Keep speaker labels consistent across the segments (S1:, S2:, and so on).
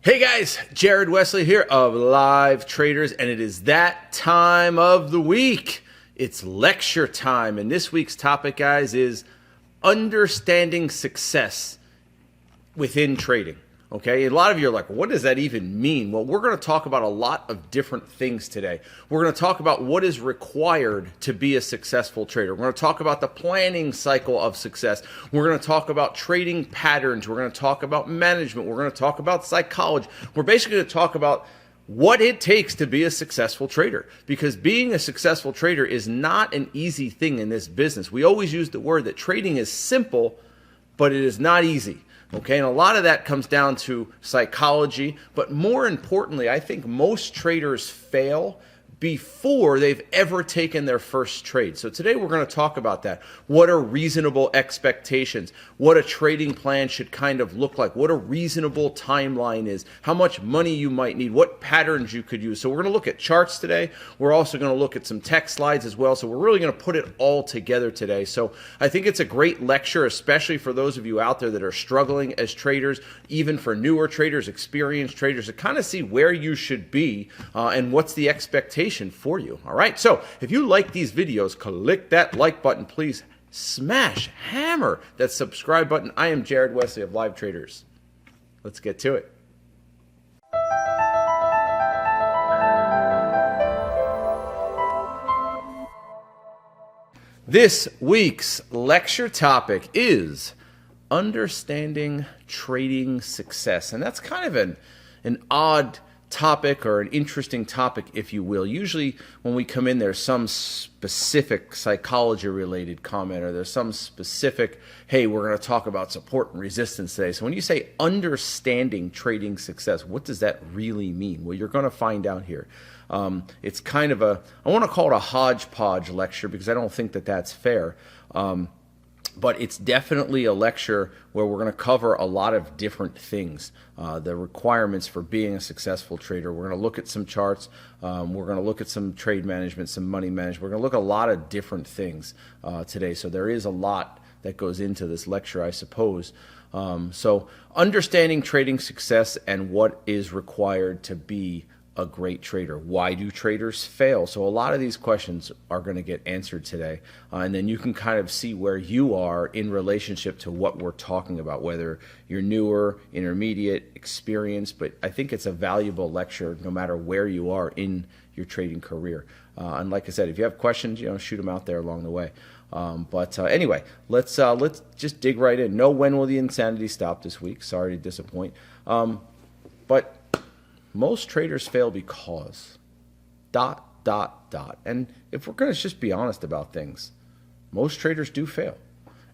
S1: Hey guys, Jared Wesley here of Live Traders, and it is that time of the week. It's lecture time, and this week's topic, guys, is understanding success within trading. Okay, a lot of you are like, what does that even mean? Well, we're going to talk about a lot of different things today. We're going to talk about what is required to be a successful trader. We're going to talk about the planning cycle of success. We're going to talk about trading patterns. We're going to talk about management. We're going to talk about psychology. We're basically going to talk about what it takes to be a successful trader, because being a successful trader is not an easy thing in this business. We always use the word that trading is simple, but it is not easy. Okay, and a lot of that comes down to psychology, but more importantly, I think most traders fail before they've ever taken their first trade. So today we're going to talk about that. What are reasonable expectations? What a trading plan should kind of look like? What a reasonable timeline is? How much money you might need? What patterns you could use? So we're going to look at charts today. We're also going to look at some tech slides as well. So we're really going to put it all together today. So I think it's a great lecture, especially for those of you out there that are struggling as traders, even for newer traders, experienced traders, to kind of see where you should be and what's the expectation for you. All right, so if you like these videos, click that like button. Please hammer that subscribe button. I am Jared Wesley of Live Traders. Let's get to it. This week's lecture topic is understanding trading success, and that's kind of an odd topic, or an interesting topic, if you will. Usually when we come in, there's some specific psychology related comment, or there's some specific, hey, we're going to talk about support and resistance today. So when you say understanding trading success, what does that really mean? Well, you're going to find out here. It's kind of I want to call it a hodgepodge lecture, because I don't think that that's fair. But it's definitely a lecture where we're going to cover a lot of different things. The requirements for being a successful trader. We're going to look at some charts. We're going to look at some trade management, some money management. We're going to look at a lot of different things today. So there is a lot that goes into this lecture, I suppose. So understanding trading success and what is required to be a great trader. Why do traders fail? So a lot of these questions are going to get answered today, and then you can kind of see where you are in relationship to what we're talking about, whether you're newer, intermediate, experienced. But I think it's a valuable lecture no matter where you are in your trading career. And like I said, if you have questions, shoot them out there along the way. But anyway, let's just dig right in. No, when will the insanity stop this week? Sorry to disappoint. But most traders fail because ... And if we're going to just be honest about things, most traders do fail.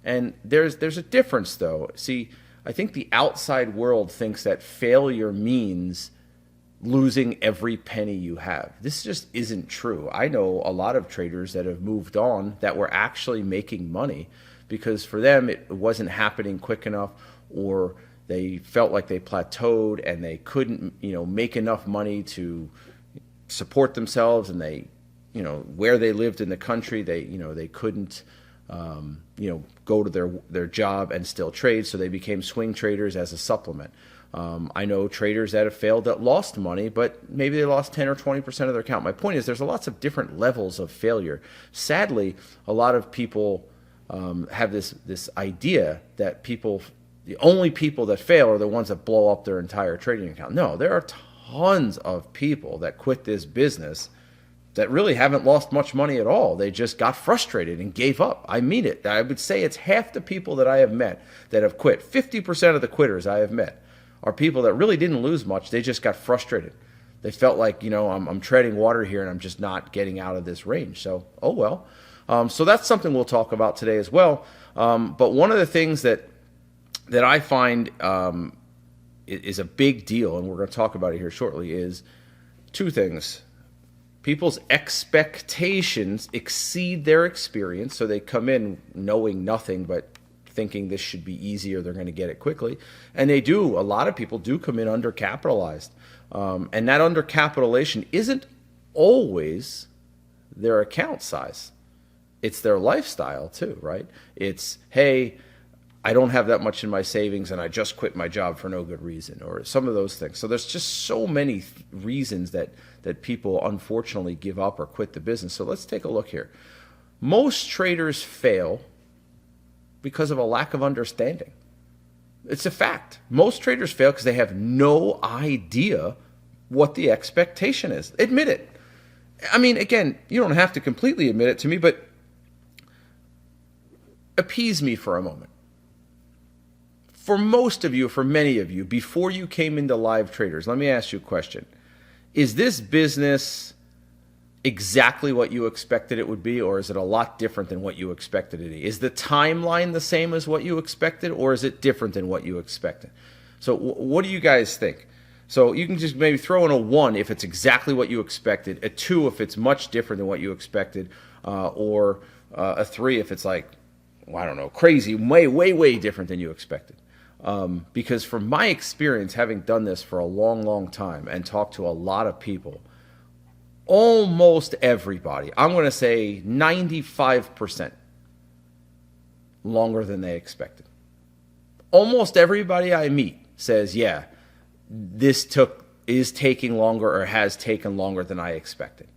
S1: And there's a difference, though. See, I think the outside world thinks that failure means losing every penny you have. This just isn't true. I know a lot of traders that have moved on that were actually making money, because for them it wasn't happening quick enough, or they felt like they plateaued and they couldn't, make enough money to support themselves, and they, where they lived in the country, they couldn't, go to their job and still trade, so they became swing traders as a supplement. I know traders that have failed that lost money, but maybe they lost 10 or 20% of their account. My point is, there's lots of different levels of failure. Sadly, a lot of people have this idea that the only people that fail are the ones that blow up their entire trading account. No, there are tons of people that quit this business that really haven't lost much money at all. They just got frustrated and gave up. I mean it. I would say it's half the people that I have met that have quit. 50% of the quitters I have met are people that really didn't lose much. They just got frustrated. They felt like, I'm treading water here and I'm just not getting out of this range. So, oh well. So that's something we'll talk about today as well. But one of the things that I find is a big deal, and we're going to talk about it here shortly, is two things. People's expectations exceed their experience, so they come in knowing nothing but thinking this should be easy or they're going to get it quickly. And a lot of people do come in undercapitalized. And that undercapitalization isn't always their account size. It's their lifestyle too, right? It's, hey, I don't have that much in my savings and I just quit my job for no good reason, or some of those things. So there's just so many reasons that people unfortunately give up or quit the business. So let's take a look here. Most traders fail because of a lack of understanding. It's a fact. Most traders fail because they have no idea what the expectation is. Admit it. I mean, again, you don't have to completely admit it to me, but appease me for a moment. For most of you, for many of you, before you came into Live Traders, let me ask you a question. Is this business exactly what you expected it would be, or is it a lot different than what you expected it to be? Is the timeline the same as what you expected, or is it different than what you expected? So what do you guys think? So you can just maybe throw in a 1 if it's exactly what you expected, a 2 if it's much different than what you expected, or a 3 if it's like, well, I don't know, crazy, way different than you expected. Because from my experience, having done this for a long time and talked to a lot of people, almost everybody, I'm going to say 95%, longer than they expected. Almost everybody I meet says, yeah, this is taking longer or has taken longer than I expected,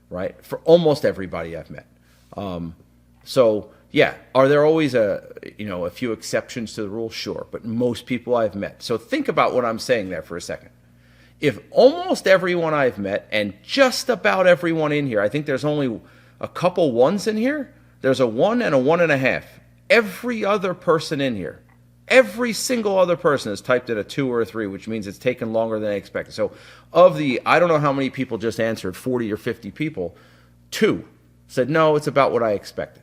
S1: right? For almost everybody I've met. So yeah, are there always a few exceptions to the rule? Sure, but most people I've met. So think about what I'm saying there for a second. If almost everyone I've met, and just about everyone in here, I think there's only a couple 1s in here. There's a 1 and a 1.5. Every other person in here, every single other person has typed in a 2 or a 3, which means it's taken longer than I expected. So of the, I don't know how many people just answered, 40 or 50 people, 2 said, no, it's about what I expected.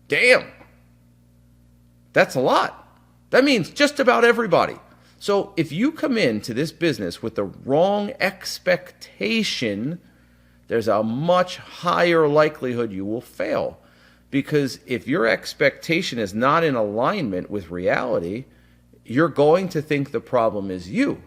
S1: Damn. That's a lot. That means just about everybody. So if you come into this business with the wrong expectation, there's a much higher likelihood you will fail. Because if your expectation is not in alignment with reality, you're going to think the problem is you.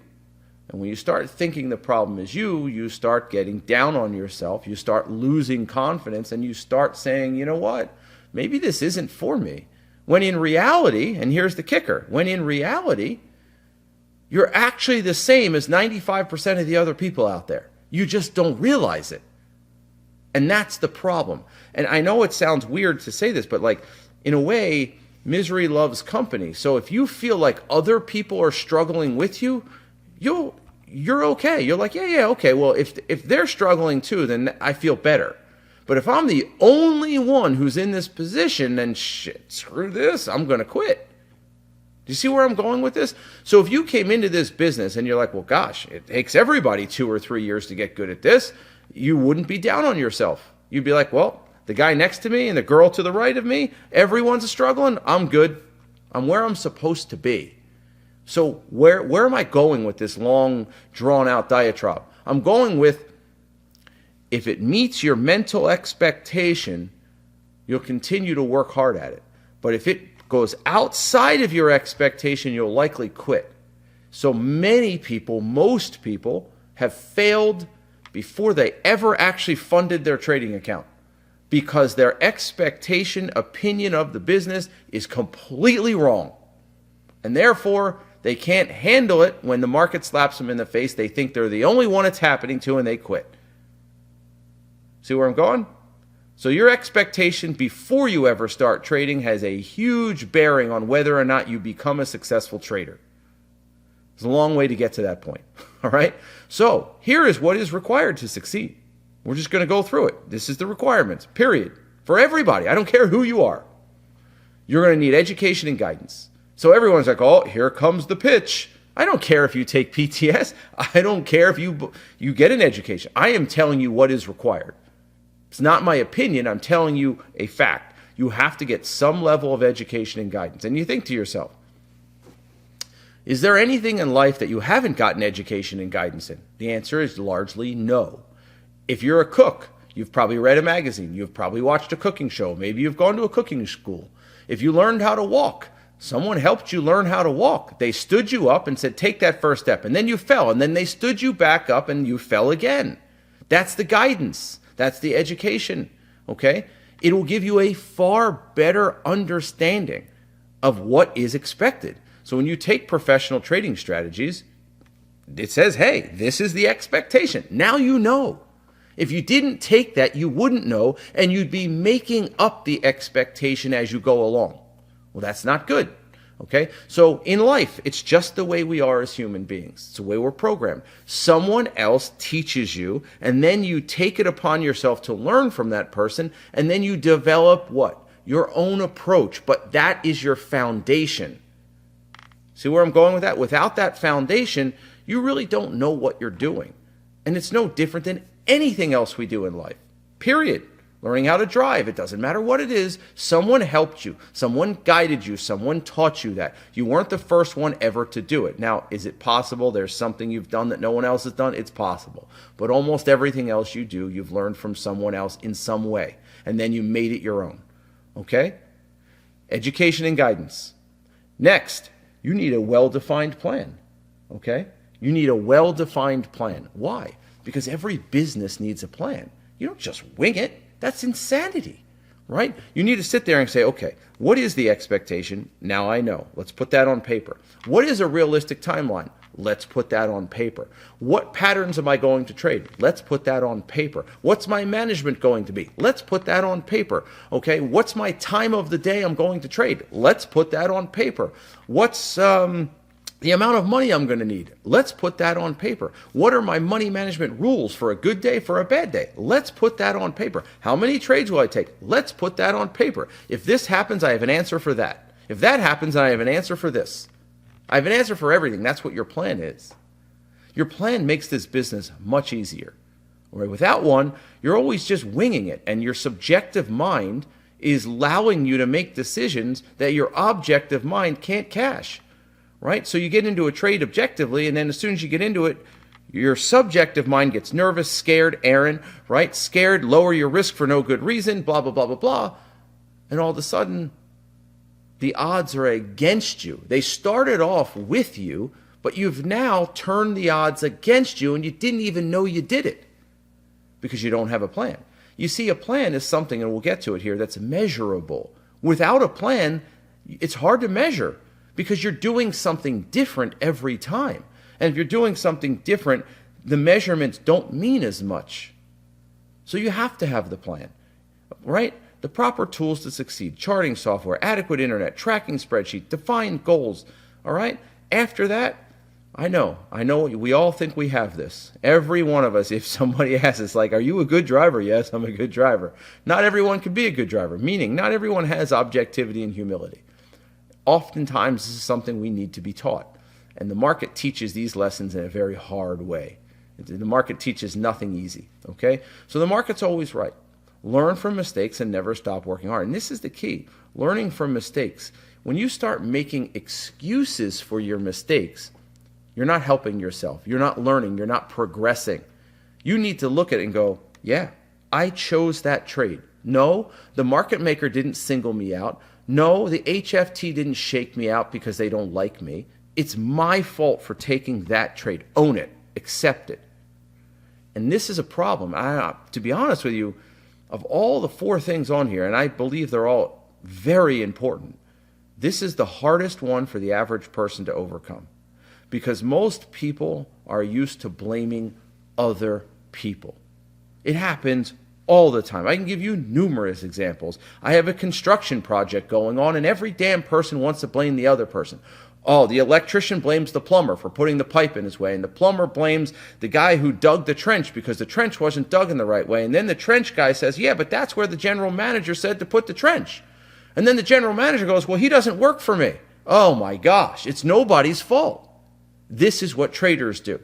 S1: And when you start thinking the problem is you start getting down on yourself, you start losing confidence, and you start saying, you know what, maybe this isn't for me. When in reality, and here's the kicker, when in reality, you're actually the same as 95% of the other people out there. You just don't realize it. And that's the problem. And I know it sounds weird to say this, but like, in a way, misery loves company. So if you feel like other people are struggling with you, you're okay. You're like, yeah, okay. Well, if they're struggling too, then I feel better. But if I'm the only one who's in this position, then shit, screw this, I'm going to quit. Do you see where I'm going with this? So if you came into this business and you're like, well, gosh, it takes everybody 2 or 3 years to get good at this, you wouldn't be down on yourself. You'd be like, well, the guy next to me and the girl to the right of me, everyone's struggling. I'm good. I'm where I'm supposed to be. So where am I going with this long, drawn-out diatribe? I'm going with, if it meets your mental expectation, you'll continue to work hard at it. But if it goes outside of your expectation, you'll likely quit. So many people, most people, have failed before they ever actually funded their trading account because their expectation, opinion of the business is completely wrong. And therefore, they can't handle it when the market slaps them in the face. They think they're the only one it's happening to, and they quit. See where I'm going? So your expectation before you ever start trading has a huge bearing on whether or not you become a successful trader. It's a long way to get to that point. All right? So here is what is required to succeed. We're just going to go through it. This is the requirements, period. For everybody. I don't care who you are. You're going to need education and guidance. So everyone's like, oh, here comes the pitch. I don't care if you take PTS. I don't care if you get an education. I am telling you what is required. It's not my opinion. I'm telling you a fact. You have to get some level of education and guidance. And you think to yourself, is there anything in life that you haven't gotten education and guidance in? The answer is largely no. If you're a cook, you've probably read a magazine. You've probably watched a cooking show. Maybe you've gone to a cooking school. If you learned how to walk, someone helped you learn how to walk. They stood you up and said, take that first step. And then you fell. And then they stood you back up and you fell again. That's the guidance. That's the education. Okay? It will give you a far better understanding of what is expected. So when you take professional trading strategies, it says, hey, this is the expectation. Now you know. If you didn't take that, you wouldn't know, and you'd be making up the expectation as you go along. Well, that's not good. Okay? So in life, it's just the way we are as human beings. It's the way we're programmed. Someone else teaches you, and then you take it upon yourself to learn from that person, and then you develop what? Your own approach. But that is your foundation. See where I'm going with that? Without that foundation, you really don't know what you're doing. And it's no different than anything else we do in life. Period. Learning how to drive, it doesn't matter what it is. Someone helped you. Someone guided you. Someone taught you that. You weren't the first one ever to do it. Now, is it possible there's something you've done that no one else has done? It's possible. But almost everything else you do, you've learned from someone else in some way. And then you made it your own. Okay? Education and guidance. Next, you need a well-defined plan. Okay? You need a well-defined plan. Why? Because every business needs a plan. You don't just wing it. That's insanity, right? You need to sit there and say, okay, what is the expectation? Now I know. Let's put that on paper. What is a realistic timeline? Let's put that on paper. What patterns am I going to trade? Let's put that on paper. What's my management going to be? Let's put that on paper. Okay, what's my time of the day I'm going to trade? Let's put that on paper. What's the amount of money I'm going to need? Let's put that on paper. What are my money management rules for a good day, for a bad day? Let's put that on paper. How many trades will I take? Let's put that on paper. If this happens, I have an answer for that. If that happens, I have an answer for this. I have an answer for everything. That's what your plan is. Your plan makes this business much easier. Right? Without one, you're always just winging it, and your subjective mind is allowing you to make decisions that your objective mind can't cash. Right? So you get into a trade objectively, and then as soon as you get into it, your subjective mind gets nervous, scared, Aaron, right? Scared, lower your risk for no good reason, blah, blah, blah, blah, blah. And all of a sudden, the odds are against you. They started off with you, but you've now turned the odds against you, and you didn't even know you did it because you don't have a plan. You see, a plan is something, and we'll get to it here, that's measurable. Without a plan, it's hard to measure, because you're doing something different every time. And if you're doing something different, the measurements don't mean as much. So you have to have the plan, right? The proper tools to succeed: charting software, adequate internet, tracking spreadsheet, defined goals, all right? After that, I know, we all think we have this. Every one of us, if somebody asks us, like, are you a good driver? Yes, I'm a good driver. Not everyone can be a good driver, meaning not everyone has objectivity and humility. Oftentimes, this is something we need to be taught. And the market teaches these lessons in a very hard way. The market teaches nothing easy, okay? So the market's always right. Learn from mistakes and never stop working hard. And this is the key, learning from mistakes. When you start making excuses for your mistakes, you're not helping yourself. You're not learning. You're not progressing. You need to look at it and go, yeah, I chose that trade. No, the market maker didn't single me out. No, the HFT didn't shake me out because they don't like me. It's my fault for taking that trade. Own it. Accept it. And this is a problem. To be honest with you, of all the 4 things on here, and I believe they're all very important, this is the hardest one for the average person to overcome. Because most people are used to blaming other people. It happens all the time. I can give you numerous examples. I have a construction project going on, and every damn person wants to blame the other person. Oh, the electrician blames the plumber for putting the pipe in his way, and the plumber blames the guy who dug the trench because the trench wasn't dug in the right way. And then the trench guy says, yeah, but that's where the general manager said to put the trench. And then the general manager goes, well, he doesn't work for me. Oh my gosh, it's nobody's fault. This is what traders do.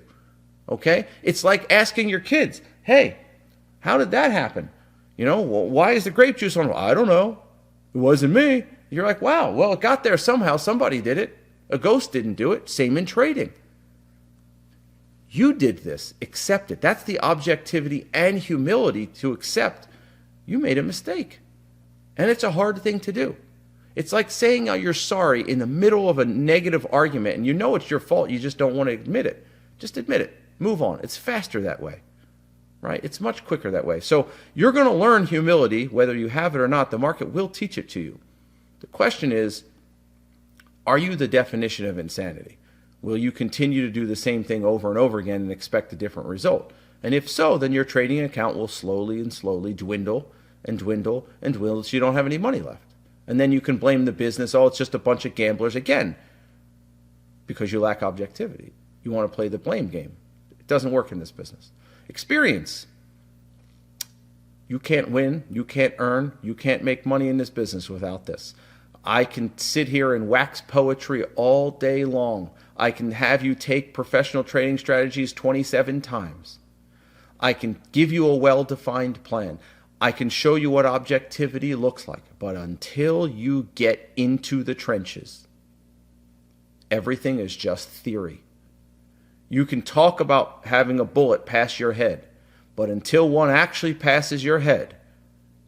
S1: Okay? It's like asking your kids, hey, how did that happen? You know, well, why is the grape juice on? I don't know. It wasn't me. You're like, wow, well, it got there somehow. Somebody did it. A ghost didn't do it. Same in trading. You did this. Accept it. That's the objectivity and humility to accept you made a mistake. And it's a hard thing to do. It's like saying you're sorry in the middle of a negative argument, and you know it's your fault. You just don't want to admit it. Just admit it. Move on. It's faster that way. Right? It's much quicker that way. So you're going to learn humility, whether you have it or not. The market will teach it to you. The question is, Are you the definition of insanity? Will you continue to do the same thing over and over again and expect a different result? And if so, then your trading account will slowly and slowly dwindle and dwindle and dwindle so you don't have any money left. And then you can blame the business, oh, it's just a bunch of gamblers again, because you lack objectivity. You want to play the blame game. It doesn't work in this business. Experience. You can't win, you can't earn, you can't make money in this business without this. I can sit here and wax poetry all day long. I can have you take professional trading strategies 27 times. I can give you a well-defined plan. I can show you what objectivity looks like. But until you get into the trenches, everything is just theory. You can talk about having a bullet pass your head, but until one actually passes your head,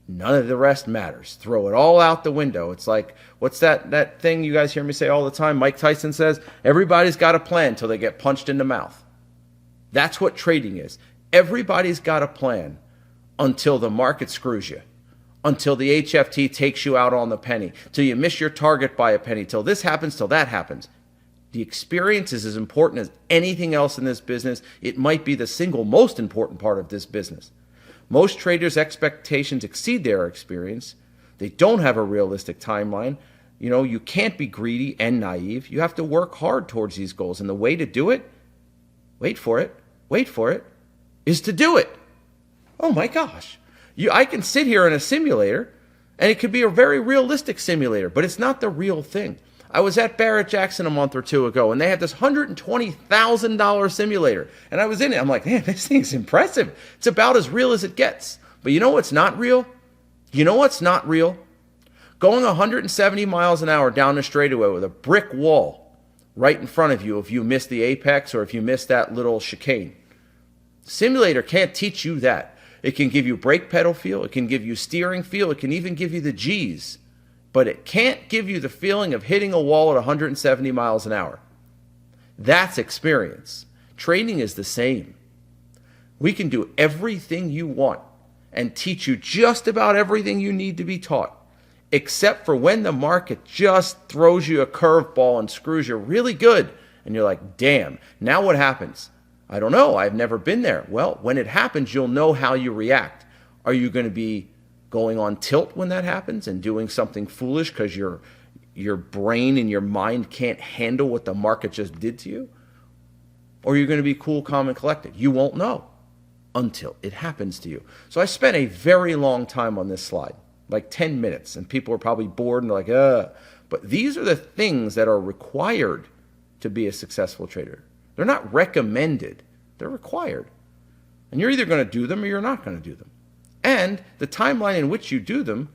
S1: none of the rest matters. Throw it all out the window. It's like, what's that thing you guys hear me say all the time? Mike Tyson says, everybody's got a plan till they get punched in the mouth. That's what trading is. Everybody's got a plan until the market screws you, until the HFT takes you out on the penny, till you miss your target by a penny, till this happens, till that happens. The experience is as important as anything else in this business. It might be the single most important part of this business. Most traders' expectations exceed their experience. They don't have a realistic timeline. You know, you can't be greedy and naive. You have to work hard towards these goals. And the way to do it, wait for it, is to do it. Oh my gosh. I can sit here in a simulator, and it could be a very realistic simulator, but it's not the real thing. I was at Barrett-Jackson a month or two ago, and they had this $120,000 simulator. And I was in it. I'm like, man, this thing's impressive. It's about as real as it gets. But you know what's not real? You know what's not real? Going 170 miles an hour down the straightaway with a brick wall right in front of you if you miss the apex or if you miss that little chicane. Simulator can't teach you that. It can give you brake pedal feel. It can give you steering feel. It can even give you the G's. But it can't give you the feeling of hitting a wall at 170 miles an hour. That's experience. Trading is the same. We can do everything you want and teach you just about everything you need to be taught, except for when the market just throws you a curveball and screws you really good. And you're like, damn, now what happens? I don't know. I've never been there. Well, when it happens, you'll know how you react. Are you going to be going on tilt when that happens and doing something foolish because your brain and your mind can't handle what the market just did to you? Or are you going to be cool, calm, and collected? You won't know until it happens to you. So I spent a very long time on this slide, like 10 minutes, and people are probably bored and they're like, But these are the things that are required to be a successful trader. They're not recommended. They're required. And you're either going to do them or you're not going to do them. And the timeline in which you do them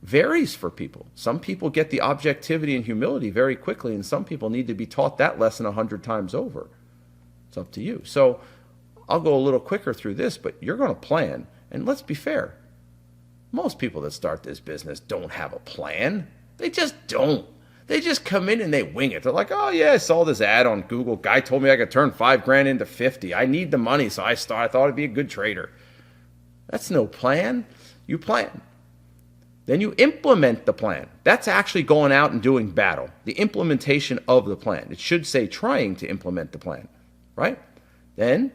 S1: varies for people. Some people get the objectivity and humility very quickly, and some people need to be taught that lesson 100 times over. It's up to you. So I'll go a little quicker through this, but you're going to plan. And let's be fair. Most people that start this business don't have a plan. They just don't. They just come in and they wing it. They're like, oh yeah, I saw this ad on Google. Guy told me I could turn $5,000 into 50. I need the money, so I thought I'd be a good trader. That's no plan. You plan. Then you implement the plan. That's actually going out and doing battle. The implementation of the plan. It should say trying to implement the plan, right? Then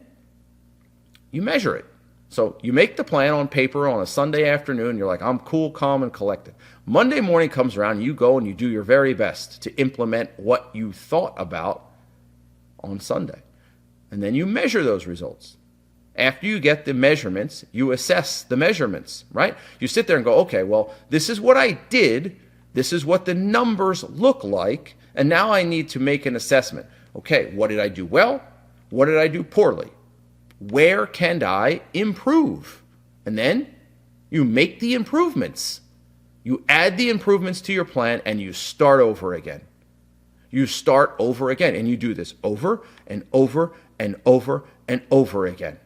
S1: you measure it. So you make the plan on paper on a Sunday afternoon. You're like, I'm cool, calm, and collected. Monday morning comes around, you go and you do your very best to implement what you thought about on Sunday. And then you measure those results. After you get the measurements, you assess the measurements, right? You sit there and go, okay, well, this is what I did. This is what the numbers look like. And now I need to make an assessment. Okay, what did I do well? What did I do poorly? Where can I improve? And then you make the improvements. You add the improvements to your plan and you start over again. You start over again and you do this over and over and over and over again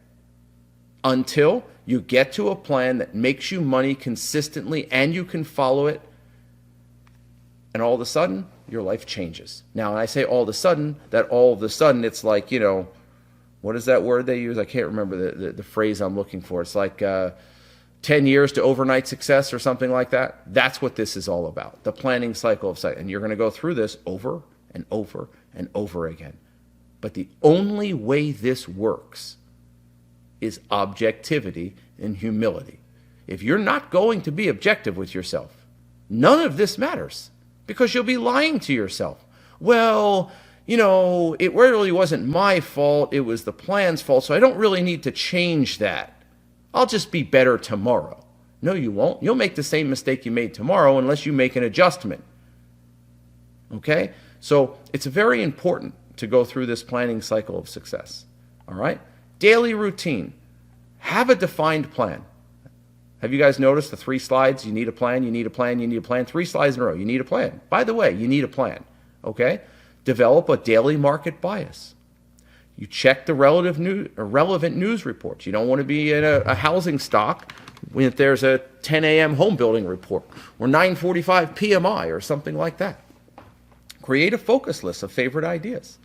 S1: until you get to a plan that makes you money consistently and you can follow it. And all of a sudden, your life changes. Now, when I say all of a sudden, it's like, what is that word they use? I can't remember the phrase I'm looking for. It's like 10 years to overnight success or something like that. That's what this is all about, the planning cycle of sight. And you're going to go through this over and over and over again. But the only way this works is objectivity and humility. If you're not going to be objective with yourself, none of this matters, because you'll be lying to yourself. Well, it really wasn't my fault. It was the plan's fault, so I don't really need to change that. I'll just be better tomorrow. No, you won't. You'll make the same mistake you made tomorrow unless you make an adjustment. Okay? So it's very important to go through this planning cycle of success. All right? Daily routine. Have a defined plan. Have you guys noticed the 3 slides? You need a plan, you need a plan, you need a plan. 3 slides in a row. You need a plan. By the way, you need a plan. Okay? Develop a daily market bias. You check the relevant news reports. You don't want to be in a housing stock if there's a 10 a.m. home building report or 9:45 PMI or something like that. Create a focus list of favorite ideas.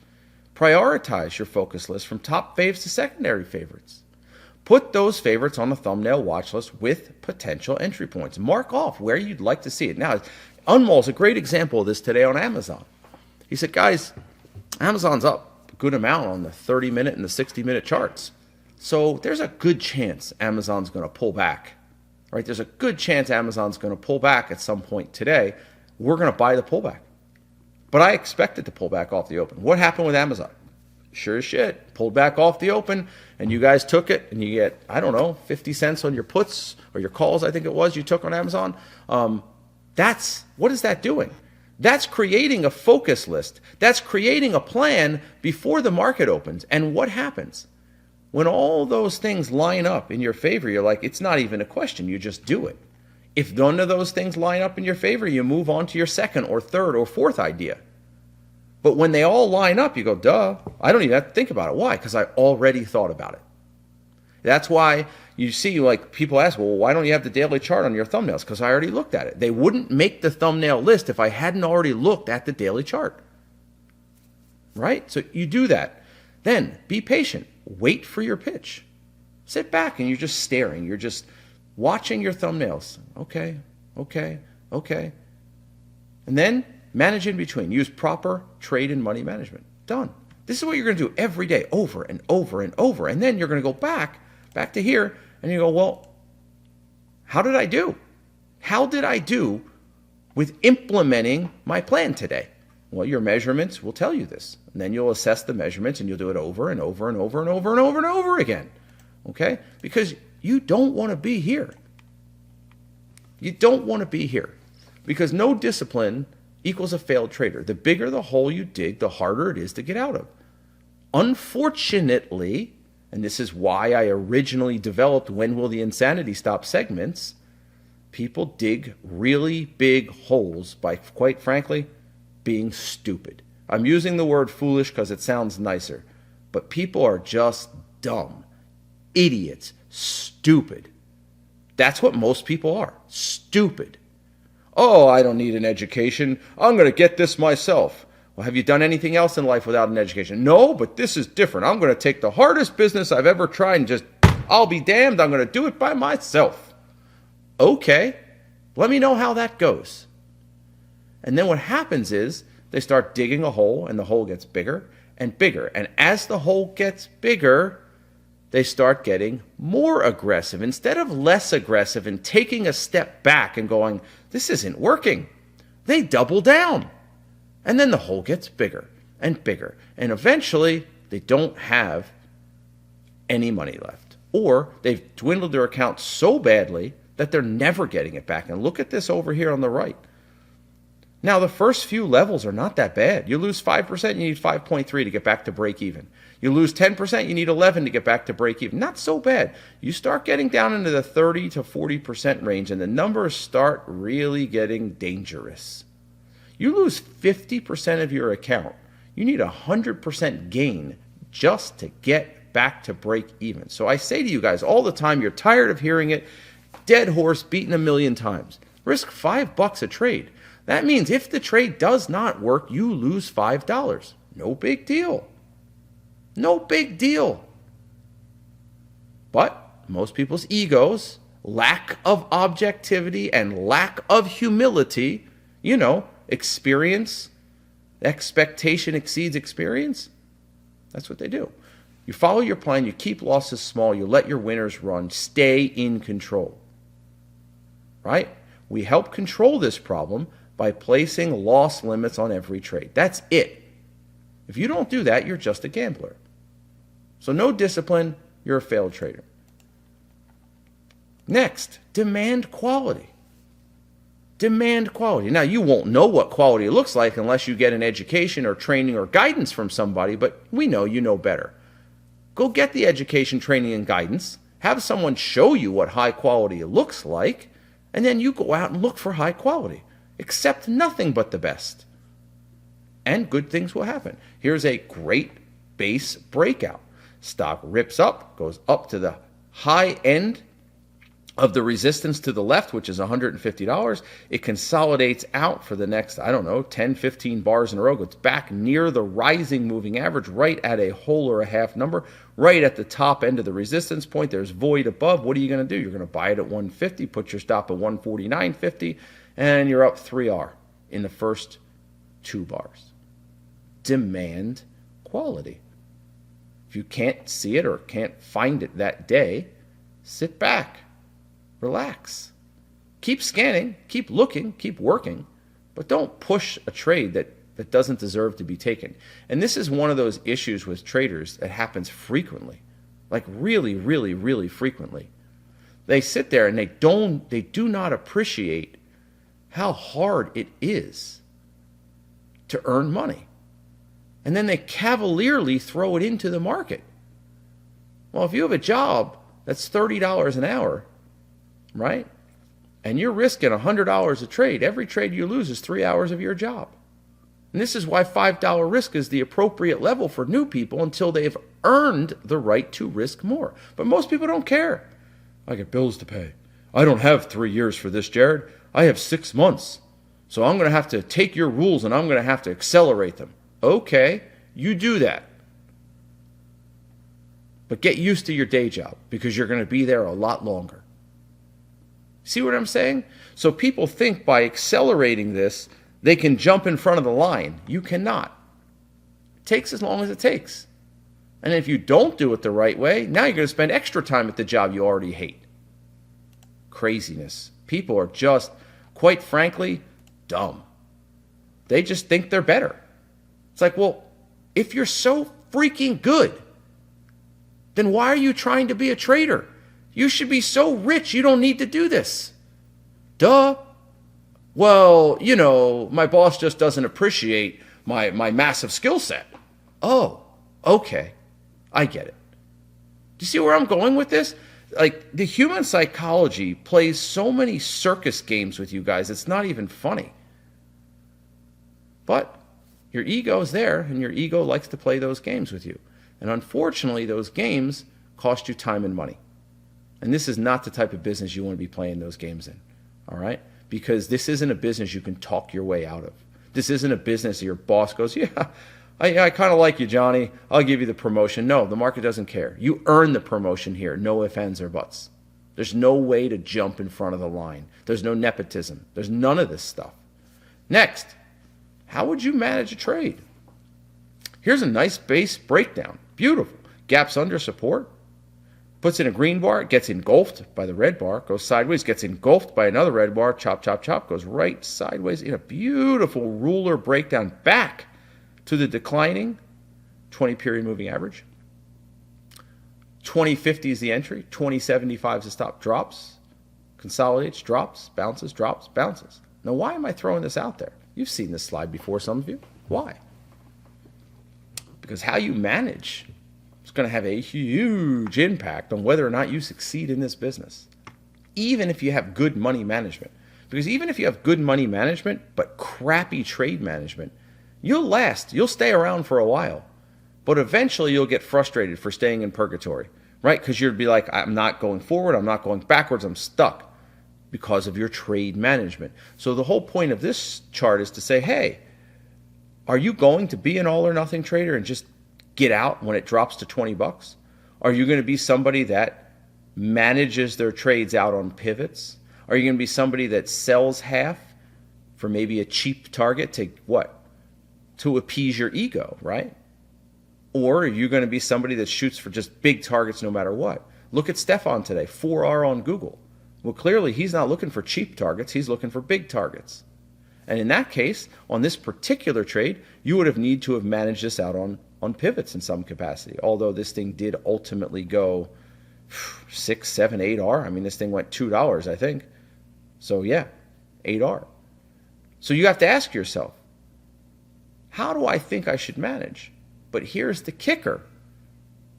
S1: Prioritize your focus list from top faves to secondary favorites. Put those favorites on a thumbnail watch list with potential entry points. Mark off where you'd like to see it. Now, Unwall's a great example of this today on Amazon. He said, guys, Amazon's up good amount on the 30-minute and the 60-minute charts. So there's a good chance Amazon's going to pull back. Right? There's a good chance Amazon's going to pull back at some point today. We're going to buy the pullback. But I expect it to pull back off the open. What happened with Amazon? Sure as shit. Pulled back off the open, and you guys took it, and you get, 50 cents on your puts or your calls, I think it was, you took on Amazon. What is that doing? That's creating a focus list. That's creating a plan before the market opens. And what happens? When all those things line up in your favor, you're like, it's not even a question. You just do it. If none of those things line up in your favor, you move on to your second or third or fourth idea. But when they all line up, you go, duh, I don't even have to think about it. Why? Because I already thought about it. That's why you see, people ask, well, why don't you have the daily chart on your thumbnails? Because I already looked at it. They wouldn't make the thumbnail list if I hadn't already looked at the daily chart. Right? So you do that. Then be patient. Wait for your pitch. Sit back and you're just staring. You're just watching your thumbnails. Okay. And then manage in between. Use proper trade and money management. Done. This is what you're going to do every day, over and over and over. And then you're going to go back to here, and you go, well, how did I do? How did I do with implementing my plan today? Well, your measurements will tell you this. And then you'll assess the measurements, and you'll do it over and over and over and over and over and over again. Okay? Because you don't want to be here. You don't want to be here. Because no discipline equals a failed trader. The bigger the hole you dig, the harder it is to get out of. Unfortunately, and this is why I originally developed When Will the Insanity Stop segments, people dig really big holes by, quite frankly, being stupid. I'm using the word foolish because it sounds nicer, but people are just dumb, idiots, stupid. That's what most people are, stupid. Oh, I don't need an education. I'm going to get this myself. Well, have you done anything else in life without an education? No, but this is different. I'm going to take the hardest business I've ever tried and I'll be damned, I'm going to do it by myself. Okay, let me know how that goes. And then what happens is they start digging a hole, and the hole gets bigger and bigger. And as the hole gets bigger, they start getting more aggressive instead of less aggressive and taking a step back and going, this isn't working. They double down. And then the hole gets bigger and bigger. And eventually, they don't have any money left. Or they've dwindled their account so badly that they're never getting it back. And look at this over here on the right. Now, the first few levels are not that bad. You lose 5%, you need 5.3 to get back to break even. You lose 10%, you need 11 to get back to break even. Not so bad. You start getting down into the 30 to 40% range, and the numbers start really getting dangerous. You lose 50% of your account. You need 100% gain just to get back to break even. So I say to you guys all the time, you're tired of hearing it, dead horse beaten a million times. Risk $5 a trade. That means if the trade does not work, you lose $5. No big deal. No big deal. But most people's egos lack of objectivity and lack of humility, experience, expectation exceeds experience. That's what they do. You follow your plan, you keep losses small, you let your winners run, stay in control. Right? We help control this problem by placing loss limits on every trade. That's it. If you don't do that, you're just a gambler. So no discipline, you're a failed trader. Next, demand quality. Demand quality. Now, you won't know what quality looks like unless you get an education or training or guidance from somebody, but we know you know better. Go get the education, training, and guidance. Have someone show you what high quality looks like, and then you go out and look for high quality. Accept nothing but the best. And good things will happen. Here's a great base breakout. Stock rips up, goes up to the high end of the resistance to the left, which is $150. It consolidates out for the next, 10, 15 bars in a row. Goes back near the rising moving average, right at a whole or a half number, right at the top end of the resistance point. There's void above. What are you going to do? You're going to buy it at 150, put your stop at 149.50, and you're up 3R in the first 2 bars. Demand quality. If you can't see it or can't find it that day, sit back. Relax. Keep scanning, keep looking, keep working, but don't push a trade that doesn't deserve to be taken. And this is one of those issues with traders that happens frequently, like really, really, really frequently. They sit there and they do not appreciate how hard it is to earn money. And then they cavalierly throw it into the market. Well, if you have a job that's $30 an hour, right? And you're risking $100 a trade. Every trade you lose is 3 hours of your job. And this is why $5 risk is the appropriate level for new people until they've earned the right to risk more. But most people don't care. I got bills to pay. I don't have 3 years for this, Jared. I have 6 months. So I'm going to have to take your rules and I'm going to have to accelerate them. Okay, you do that. But get used to your day job because you're going to be there a lot longer. See what I'm saying? So people think by accelerating this, they can jump in front of the line. You cannot. It takes as long as it takes. And if you don't do it the right way, now you're going to spend extra time at the job you already hate. Craziness. People are just, quite frankly, dumb. They just think they're better. It's like, well, if you're so freaking good, then why are you trying to be a trader? You should be so rich, you don't need to do this. Duh. Well, my boss just doesn't appreciate my massive skill set. Oh, okay. I get it. Do you see where I'm going with this? Like, the human psychology plays so many circus games with you guys, it's not even funny. But your ego is there, and your ego likes to play those games with you. And unfortunately, those games cost you time and money. And this is not the type of business you want to be playing those games in, all right? Because this isn't a business you can talk your way out of. This isn't a business your boss goes, yeah, I kind of like you, Johnny. I'll give you the promotion. No, the market doesn't care. You earn the promotion here. No ifs, ands, or buts. There's no way to jump in front of the line. There's no nepotism. There's none of this stuff. Next, how would you manage a trade? Here's a nice base breakdown. Beautiful. Gaps under support. Puts in a green bar, gets engulfed by the red bar, goes sideways, gets engulfed by another red bar, chop, chop, chop, goes right sideways in a beautiful ruler breakdown back to the declining 20-period moving average. 2050 is the entry, 2075 is the stop, drops, consolidates, drops, bounces, drops, bounces. Now, why am I throwing this out there? You've seen this slide before, some of you. Why? Because how you manage is going to have a huge impact on whether or not you succeed in this business, even if you have good money management. Because even if you have good money management but crappy trade management, you'll last. You'll stay around for a while. But eventually you'll get frustrated for staying in purgatory, right? Because you'd be like, I'm not going forward, I'm not going backwards, I'm stuck because of your trade management. So the whole point of this chart is to say, hey, are you going to be an all or nothing trader and just get out when it drops to $20? Are you going to be somebody that manages their trades out on pivots? Are you going to be somebody that sells half for maybe a cheap target to what? To appease your ego, right? Or are you going to be somebody that shoots for just big targets no matter what? Look at Stefan today, 4R on Google. Well, clearly he's not looking for cheap targets. He's looking for big targets. And in that case, on this particular trade, you would have need to have managed this out on pivots in some capacity. Although this thing did ultimately go 6, 7, 8R. I mean, this thing went $2, I think. So yeah, 8R. So you have to ask yourself, how do I think I should manage? But here's the kicker.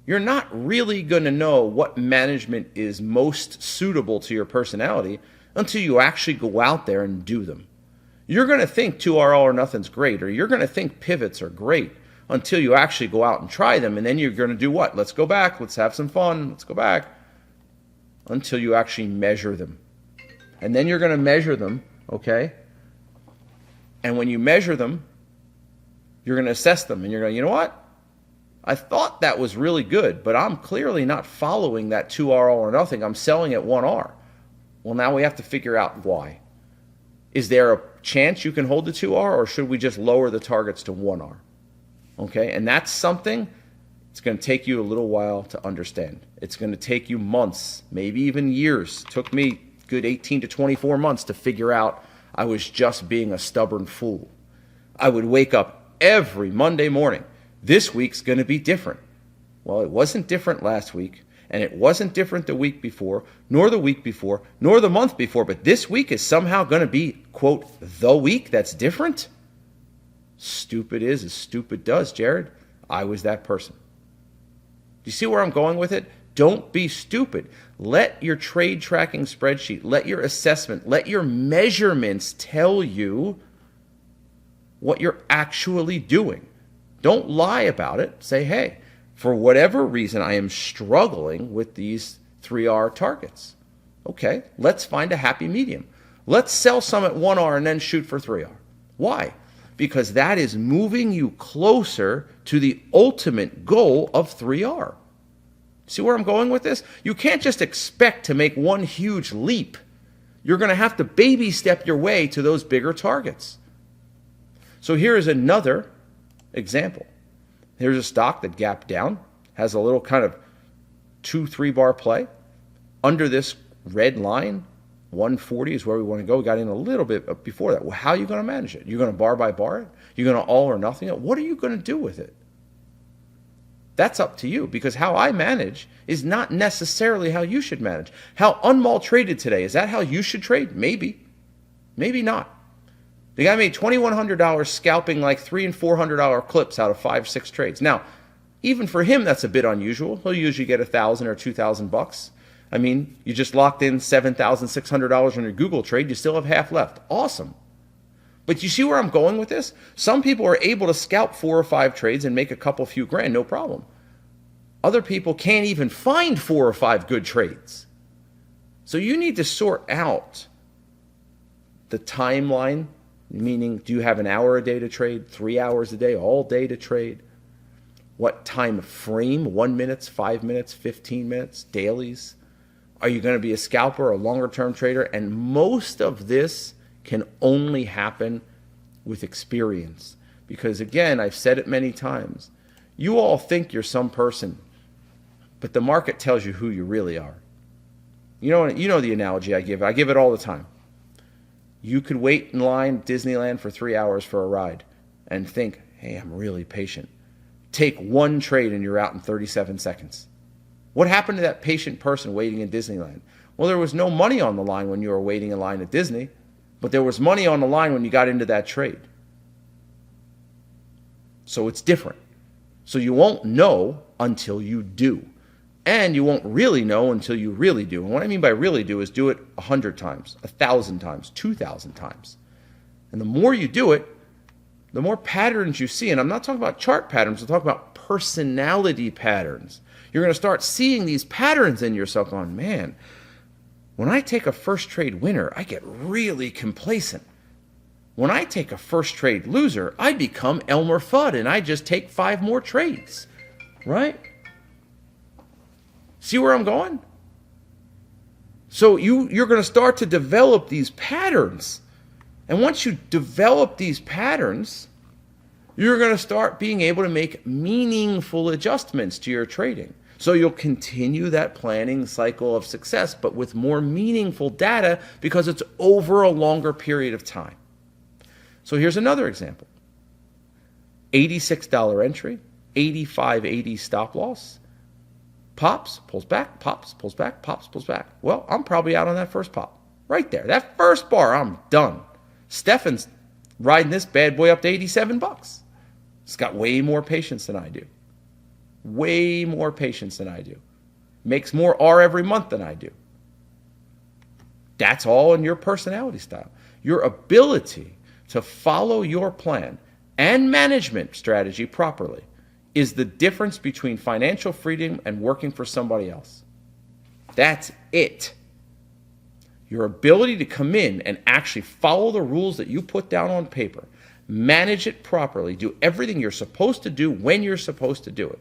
S1: You're not really going to know what management is most suitable to your personality until you actually go out there and do them. You're going to think 2R all or nothing's great, or you're going to think pivots are great until you actually go out and try them, and then you're going to do what? Let's go back, let's have some fun, let's go back, until you actually measure them. And then you're going to measure them, okay? And when you measure them, you're going to assess them, and you're going, you know what? I thought that was really good, but I'm clearly not following that 2R all or nothing. I'm selling at 1R. Well, now we have to figure out why. Is there a chance you can hold the 2R, or should we just lower the targets to 1R? Okay, and that's something it's going to take you a little while to understand. It's going to take you months, maybe even years. It took me a good 18 to 24 months to figure out I was just being a stubborn fool. I would wake up every Monday morning. This week's going to be different. Well, it wasn't different last week, and it wasn't different the week before, nor the week before, nor the month before, but this week is somehow going to be, quote, the week that's different? Stupid is as stupid does, Jared. I was that person. Do you see where I'm going with it? Don't be stupid. Let your trade tracking spreadsheet, let your assessment, let your measurements tell you what you're actually doing. Don't lie about it. Say, hey, for whatever reason, I am struggling with these 3R targets. Okay, let's find a happy medium. Let's sell some at 1R and then shoot for 3R. Why? Because that is moving you closer to the ultimate goal of 3R. See where I'm going with this? You can't just expect to make one huge leap. You're going to have to baby step your way to those bigger targets. So here is another example. Here's a stock that gapped down, has a little kind of 2-3 bar play. Under this red line, 140 is where we want to go. We got in a little bit before that. Well, how are you going to manage it? You're going to bar by bar it? You're going to all or nothing it? What are you going to do with it? That's up to you, because how I manage is not necessarily how you should manage. How Unmall traded today, is that how you should trade? Maybe. Maybe not. The guy made $2,100 scalping like $300 and $400 clips out of 5-6 trades. Now, even for him, that's a bit unusual. He'll usually get $1,000 or $2,000. I mean, you just locked in $7,600 on your Google trade. You still have half left. Awesome. But you see where I'm going with this? Some people are able to scalp 4 or 5 trades and make a couple few grand, no problem. Other people can't even find 4 or 5 good trades. So you need to sort out the timeline. Meaning, do you have an hour a day to trade, 3 hours a day, all day to trade? What time frame? 1 minute, 5 minutes, 15 minutes, dailies? Are you going to be a scalper, a longer term trader? And most of this can only happen with experience. Because again, I've said it many times, you all think you're some person, but the market tells you who you really are. You know the analogy I give it all the time. You could wait in line at Disneyland for 3 hours for a ride and think, hey, I'm really patient. Take one trade and you're out in 37 seconds. What happened to that patient person waiting in Disneyland? Well, there was no money on the line when you were waiting in line at Disney, but there was money on the line when you got into that trade. So it's different. So you won't know until you do. And you won't really know until you really do. And what I mean by really do is do it 100 times, 1,000 times, 2,000 times. And the more you do it, the more patterns you see. And I'm not talking about chart patterns. I'm talking about personality patterns. You're going to start seeing these patterns in yourself going, man, when I take a first trade winner, I get really complacent. When I take a first trade loser, I become Elmer Fudd and I just take 5 more trades, right? See where I'm going? So you're going to start to develop these patterns. And once you develop these patterns, you're going to start being able to make meaningful adjustments to your trading. So you'll continue that planning cycle of success, but with more meaningful data because it's over a longer period of time. So here's another example. $86 entry, $85.80 stop loss. Pops, pulls back, pops, pulls back, pops, pulls back. Well, I'm probably out on that first pop. Right there. That first bar, I'm done. Stefan's riding this bad boy up to $87. He's got way more patience than I do. Way more patience than I do. Makes more R every month than I do. That's all in your personality style. Your ability to follow your plan and management strategy properly is the difference between financial freedom and working for somebody else. That's it. Your ability to come in and actually follow the rules that you put down on paper, manage it properly, do everything you're supposed to do when you're supposed to do it.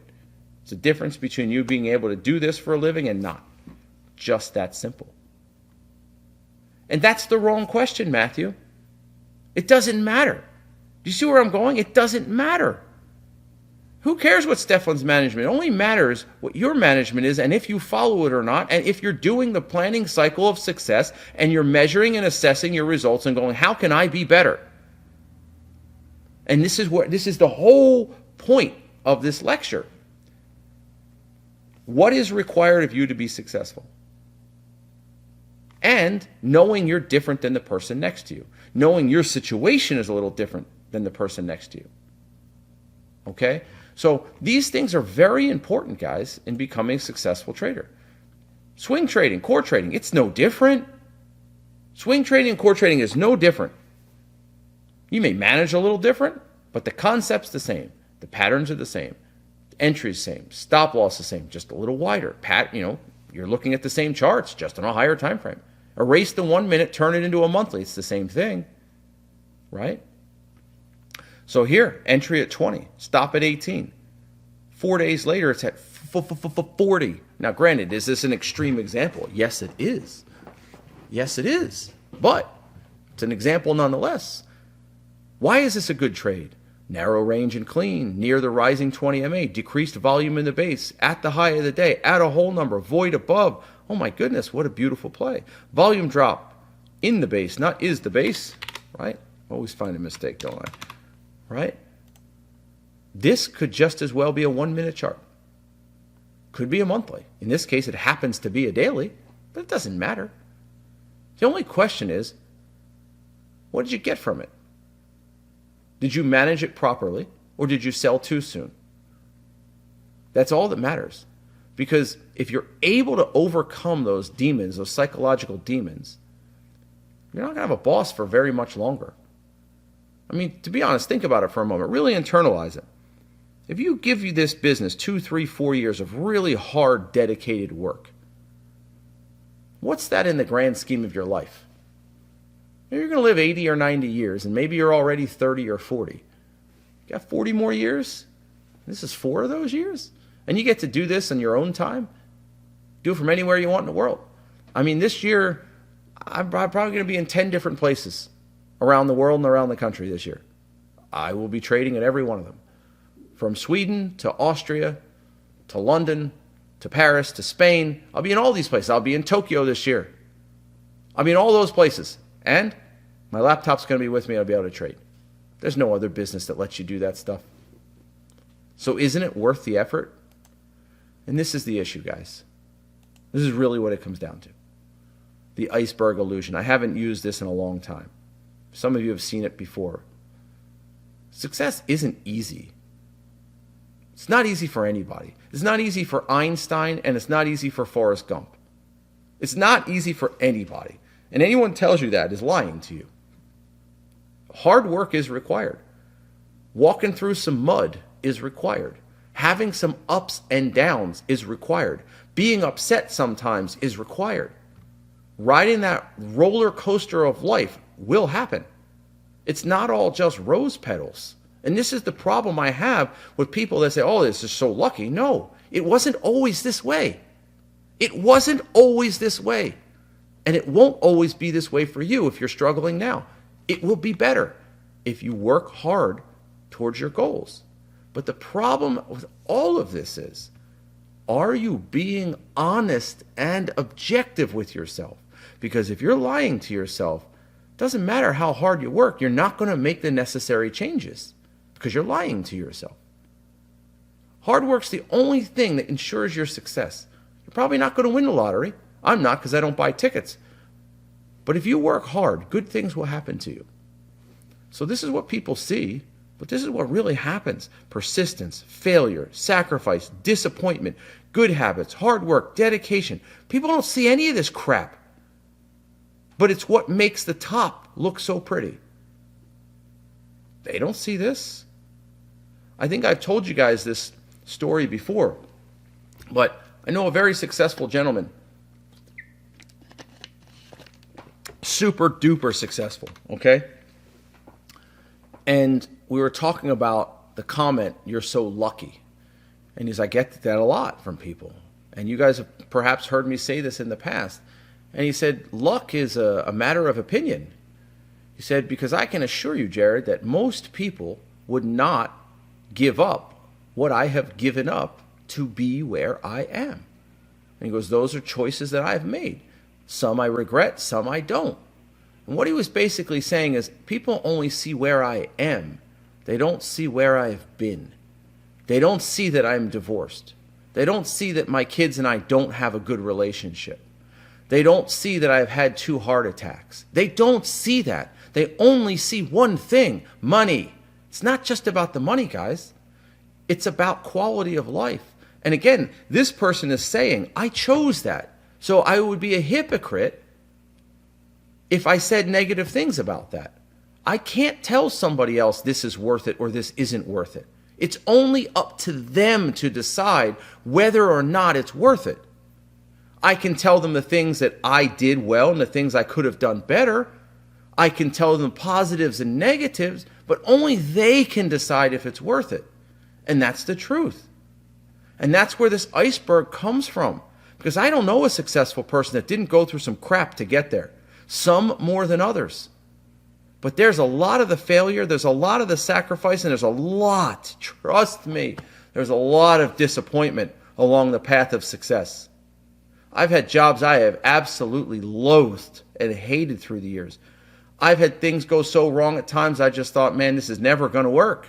S1: It's the difference between you being able to do this for a living and not. Just that simple. And that's the wrong question, Matthew. It doesn't matter. Do you see where I'm going? It doesn't matter. Who cares what Stefan's management? It only matters what your management is and if you follow it or not, and if you're doing the planning cycle of success and you're measuring and assessing your results and going, how can I be better? And this is the whole point of this lecture. What is required of you to be successful? And knowing you're different than the person next to you. Knowing your situation is a little different than the person next to you. Okay? So these things are very important, guys, in becoming a successful trader. Swing trading, core trading, it's no different. Swing trading and core trading is no different. You may manage a little different, but the concept's the same. The patterns are the same. Entry's same. Stop loss the same, just a little wider. You're looking at the same charts, just on a higher time frame. Erase the 1 minute, turn it into a monthly. It's the same thing, right? So here, entry at 20, stop at 18. 4 days later, it's at 40. Now, granted, is this an extreme example? Yes, it is. Yes, it is. But it's an example nonetheless. Why is this a good trade? Narrow range and clean, near the rising 20 MA, decreased volume in the base, at the high of the day, at a whole number, void above. Oh my goodness, what a beautiful play. Volume drop in the base, not is the base, right? Always find a mistake, don't I? Right? This could just as well be a 1 minute chart. Could be a monthly. In this case, it happens to be a daily, but it doesn't matter. The only question is, what did you get from it? Did you manage it properly, or did you sell too soon? That's all that matters. Because if you're able to overcome those demons, those psychological demons, you're not going to have a boss for very much longer. I mean, to be honest, think about it for a moment. Really internalize it. If you give you this business 2, 3, 4 years of really hard, dedicated work, what's that in the grand scheme of your life? You're going to live 80 or 90 years, and maybe you're already 30 or 40. You got 40 more years? This is 4 of those years? And you get to do this in your own time? Do it from anywhere you want in the world. I mean, this year, I'm probably going to be in 10 different places around the world and around the country this year. I will be trading at every one of them. From Sweden to Austria to London to Paris to Spain. I'll be in all these places. I'll be in Tokyo this year. I'll be in all those places. And my laptop's going to be with me. I'll be able to trade. There's no other business that lets you do that stuff. So isn't it worth the effort? And this is the issue, guys. This is really what it comes down to. The iceberg illusion. I haven't used this in a long time. Some of you have seen it before. Success isn't easy. It's not easy for anybody. It's not easy for Einstein, and it's not easy for Forrest Gump. It's not easy for anybody. And anyone tells you that is lying to you. Hard work is required. Walking through some mud is required. Having some ups and downs is required. Being upset sometimes is required. Riding that roller coaster of life will happen. It's not all just rose petals. And this is the problem I have with people that say, oh, this is so lucky. No, it wasn't always this way. It wasn't always this way. And it won't always be this way for you if you're struggling now. It will be better if you work hard towards your goals. But the problem with all of this is, are you being honest and objective with yourself? Because if you're lying to yourself, it doesn't matter how hard you work, you're not going to make the necessary changes because you're lying to yourself. Hard work's the only thing that ensures your success. You're probably not going to win the lottery. I'm not, because I don't buy tickets. But if you work hard, good things will happen to you. So this is what people see, but this is what really happens. Persistence, failure, sacrifice, disappointment, good habits, hard work, dedication. People don't see any of this crap. But it's what makes the top look so pretty. They don't see this. I think I've told you guys this story before, but I know a very successful gentleman. Super duper successful, okay? And we were talking about the comment, "You're so lucky." And he's, I get that a lot from people. And you guys have perhaps heard me say this in the past. And he said, luck is a matter of opinion. He said, because I can assure you, Jared, that most people would not give up what I have given up to be where I am. And he goes, those are choices that I've made. Some I regret, some I don't. And what he was basically saying is, people only see where I am. They don't see where I've been. They don't see that I'm divorced. They don't see that my kids and I don't have a good relationship. They don't see that I've had 2 heart attacks. They don't see that. They only see one thing, money. It's not just about the money, guys. It's about quality of life. And again, this person is saying, I chose that. So I would be a hypocrite if I said negative things about that. I can't tell somebody else this is worth it or this isn't worth it. It's only up to them to decide whether or not it's worth it. I can tell them the things that I did well and the things I could have done better. I can tell them positives and negatives, but only they can decide if it's worth it. And that's the truth. And that's where this iceberg comes from. Because I don't know a successful person that didn't go through some crap to get there. Some more than others. But there's a lot of the failure, there's a lot of the sacrifice, and there's a lot, trust me, there's a lot of disappointment along the path of success. I've had jobs I have absolutely loathed and hated through the years. I've had things go so wrong at times I just thought, man, this is never going to work.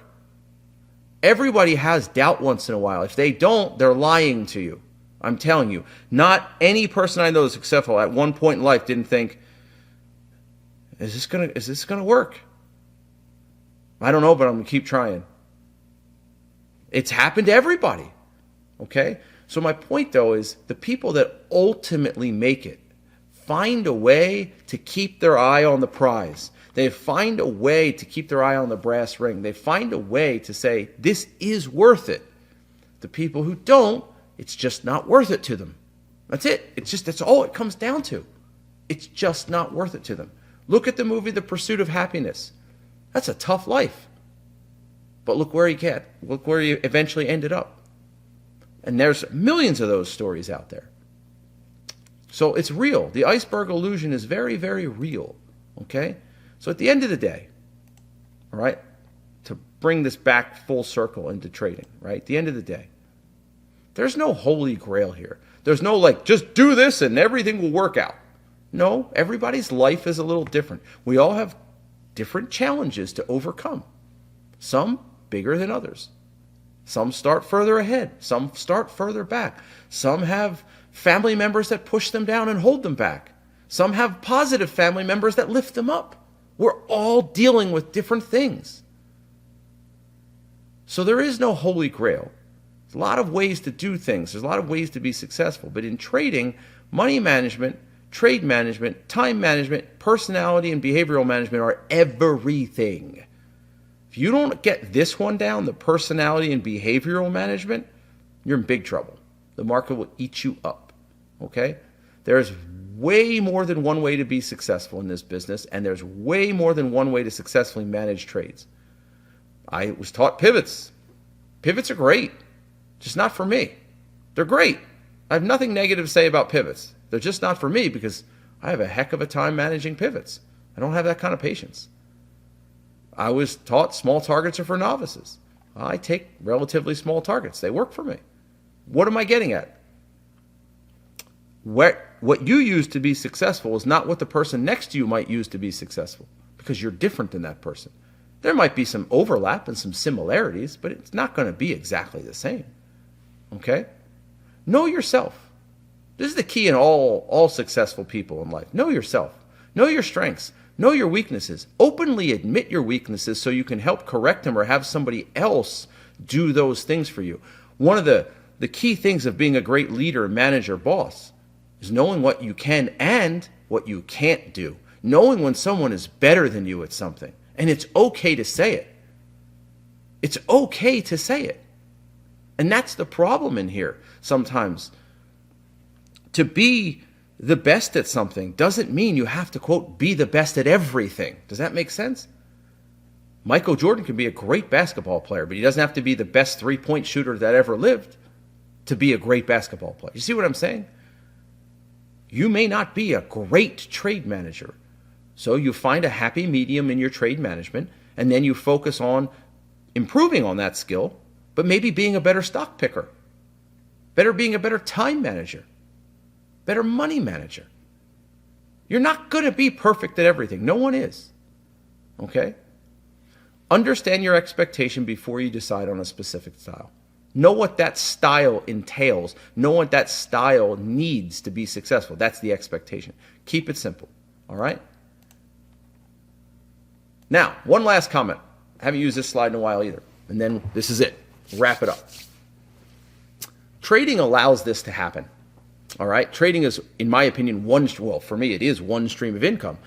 S1: Everybody has doubt once in a while. If they don't, they're lying to you. I'm telling you. Not any person I know is successful at one point in life didn't think, is this gonna work? I don't know, but I'm going to keep trying. It's happened to everybody. Okay? So my point, though, is the people that ultimately make it find a way to keep their eye on the prize. They find a way to keep their eye on the brass ring. They find a way to say, this is worth it. The people who don't, it's just not worth it to them. That's it. That's all it comes down to. It's just not worth it to them. Look at the movie The Pursuit of Happiness. That's a tough life. But look where Look where he eventually ended up. And there's millions of those stories out there. So it's real. The iceberg illusion is very, very real. Okay? So at the end of the day, all right, to bring this back full circle into trading, right? At the end of the day, there's no holy grail here. There's no like, just do this and everything will work out. No, everybody's life is a little different. We all have different challenges to overcome. Some bigger than others. Some start further ahead. Some start further back. Some have family members that push them down and hold them back. Some have positive family members that lift them up. We're all dealing with different things. So there is no holy grail. There's a lot of ways to do things. There's a lot of ways to be successful. But in trading, money management, trade management, time management, personality, and behavioral management are everything. If you don't get this one down, the personality and behavioral management, you're in big trouble. The market will eat you up. Okay? There's way more than one way to be successful in this business, and there's way more than one way to successfully manage trades. I was taught pivots. Pivots are great, just not for me. They're great. I have nothing negative to say about pivots. They're just not for me because I have a heck of a time managing pivots. I don't have that kind of patience. I was taught small targets are for novices. I take relatively small targets. They work for me. What am I getting at? What you use to be successful is not what the person next to you might use to be successful, because you're different than that person. There might be some overlap and some similarities, but it's not going to be exactly the same. Okay? Know yourself. This is the key in all successful people in life. Know yourself. Know your strengths. Know your weaknesses. Openly admit your weaknesses so you can help correct them or have somebody else do those things for you. One of the key things of being a great leader, manager, boss is knowing what you can and what you can't do. Knowing when someone is better than you at something. And it's okay to say it. It's okay to say it. And that's the problem in here sometimes. To be the best at something doesn't mean you have to, quote, be the best at everything. Does that make sense? Michael Jordan can be a great basketball player, but he doesn't have to be the best three-point shooter that ever lived to be a great basketball player. You see what I'm saying? You may not be a great trade manager. So you find a happy medium in your trade management, and then you focus on improving on that skill, but maybe being a better stock picker, being a better time manager, better money manager. You're not going to be perfect at everything. No one is. Okay? Understand your expectation before you decide on a specific style. Know what that style entails. Know what that style needs to be successful. That's the expectation. Keep it simple. All right? Now, one last comment. I haven't used this slide in a while either. And then this is it. Wrap it up. Trading allows this to happen. All right? Trading is, in my opinion, for me, it is one stream of income.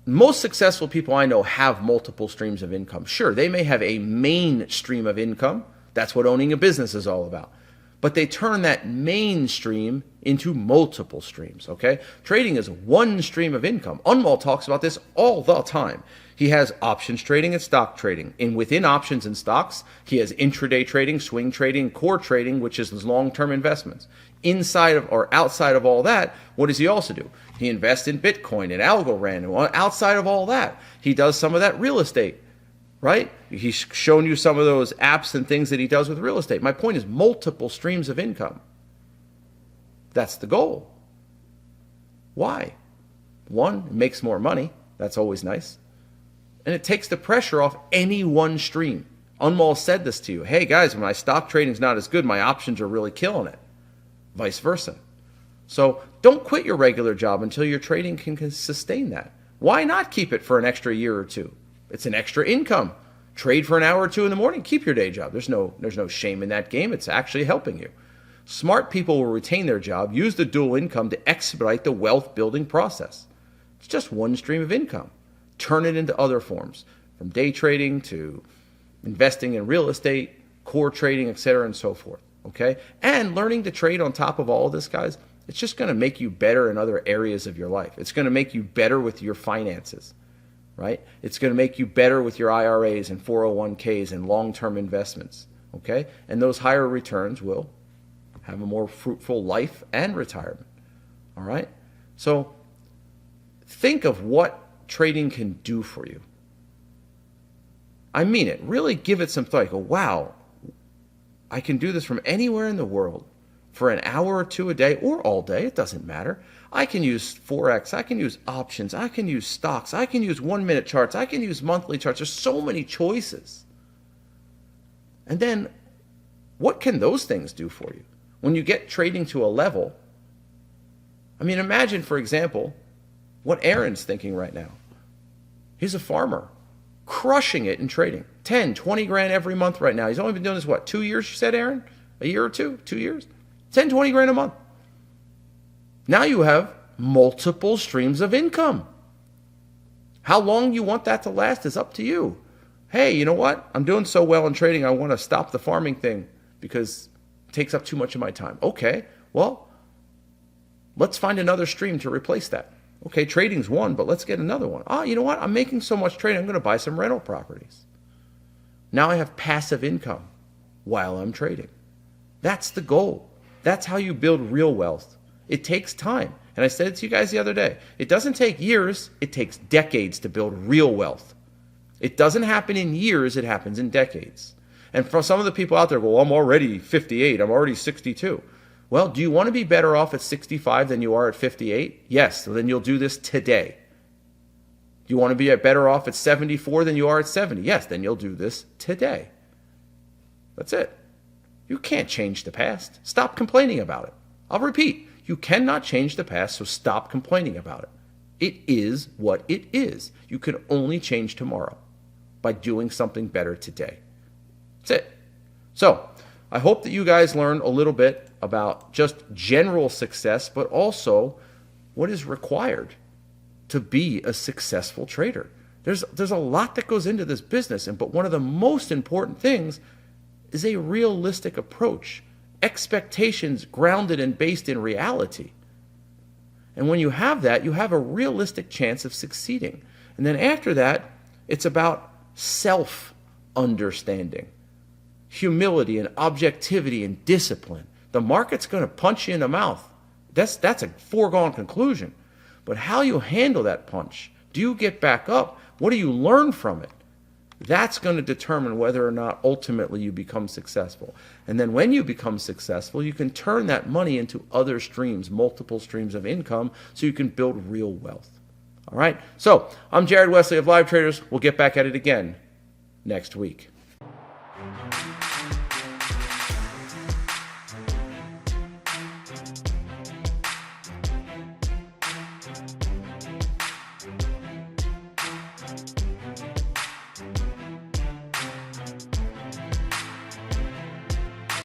S1: Most successful people I know have multiple streams of income. Sure, they may have a main stream of income. That's what owning a business is all about. But they turn that main stream into multiple streams, okay? Trading is one stream of income. Unwal talks about this all the time. He has options trading and stock trading. And within options and stocks, he has intraday trading, swing trading, core trading, which is long-term investments. Inside of or outside of all that, what does he also do? He invests in Bitcoin and Algorand. And outside of all that, he does some of that real estate, right? He's shown you some of those apps and things that he does with real estate. My point is multiple streams of income. That's the goal. Why? One, it makes more money. That's always nice. And it takes the pressure off any one stream. Unwal said this to you. Hey, guys, when my stock trading's not as good, my options are really killing it. Vice versa. So don't quit your regular job until your trading can sustain that. Why not keep it for an extra year or two? It's an extra income. Trade for an hour or two in the morning. Keep your day job. There's no shame in that game. It's actually helping you. Smart people will retain their job, use the dual income to expedite the wealth building process. It's just one stream of income. Turn it into other forms, from day trading to investing in real estate, core trading, etc., and so forth. Okay? And learning to trade on top of all of this, guys, it's just going to make you better in other areas of your life. It's going to make you better with your finances, right? It's going to make you better with your IRAs and 401ks and long-term investments, okay? And those higher returns will have a more fruitful life and retirement, all right? So think of what trading can do for you. I mean it. Really give it some thought. Go, wow, I can do this from anywhere in the world for an hour or two a day or all day. It doesn't matter. I can use Forex. I can use options. I can use stocks. I can use 1-minute charts. I can use monthly charts. There's so many choices. And then what can those things do for you? When you get trading to a level, I mean, imagine, for example, what Aaron's thinking right now. He's a farmer, crushing it in trading. 10, 20 grand every month right now. He's only been doing this, 2 years, you said, Aaron? A year or two? 2 years? 10, 20 grand a month. Now you have multiple streams of income. How long you want that to last is up to you. Hey, you know what? I'm doing so well in trading, I want to stop the farming thing because it takes up too much of my time. Okay, well, let's find another stream to replace that. Okay, trading's one, but let's get another one. You know what? I'm making so much trading, I'm going to buy some rental properties. Now I have passive income while I'm trading. That's the goal. That's how you build real wealth. It takes time. And I said it to you guys the other day. It doesn't take years. It takes decades to build real wealth. It doesn't happen in years. It happens in decades. And for some of the people out there go, well, I'm already 58. I'm already 62. Well, do you want to be better off at 65 than you are at 58? Yes. So then you'll do this today. Do you want to be better off at 74 than you are at 70? Yes. Then you'll do this today. That's it. You can't change the past. Stop complaining about it. I'll repeat. You cannot change the past, so stop complaining about it. It is what it is. You can only change tomorrow by doing something better today. That's it. So I hope that you guys learned a little bit about just general success, but also what is required to be a successful trader. There's a lot that goes into this business, but one of the most important things is a realistic approach, expectations grounded and based in reality. And when you have that, you have a realistic chance of succeeding. And then after that, it's about self-understanding, humility and objectivity and discipline. The market's going to punch you in the mouth. That's a foregone conclusion. But how you handle that punch, do you get back up? What do you learn from it? That's going to determine whether or not ultimately you become successful. And then when you become successful, you can turn that money into other streams, multiple streams of income, so you can build real wealth. All right? So I'm Jared Wesley of Live Traders. We'll get back at it again next week.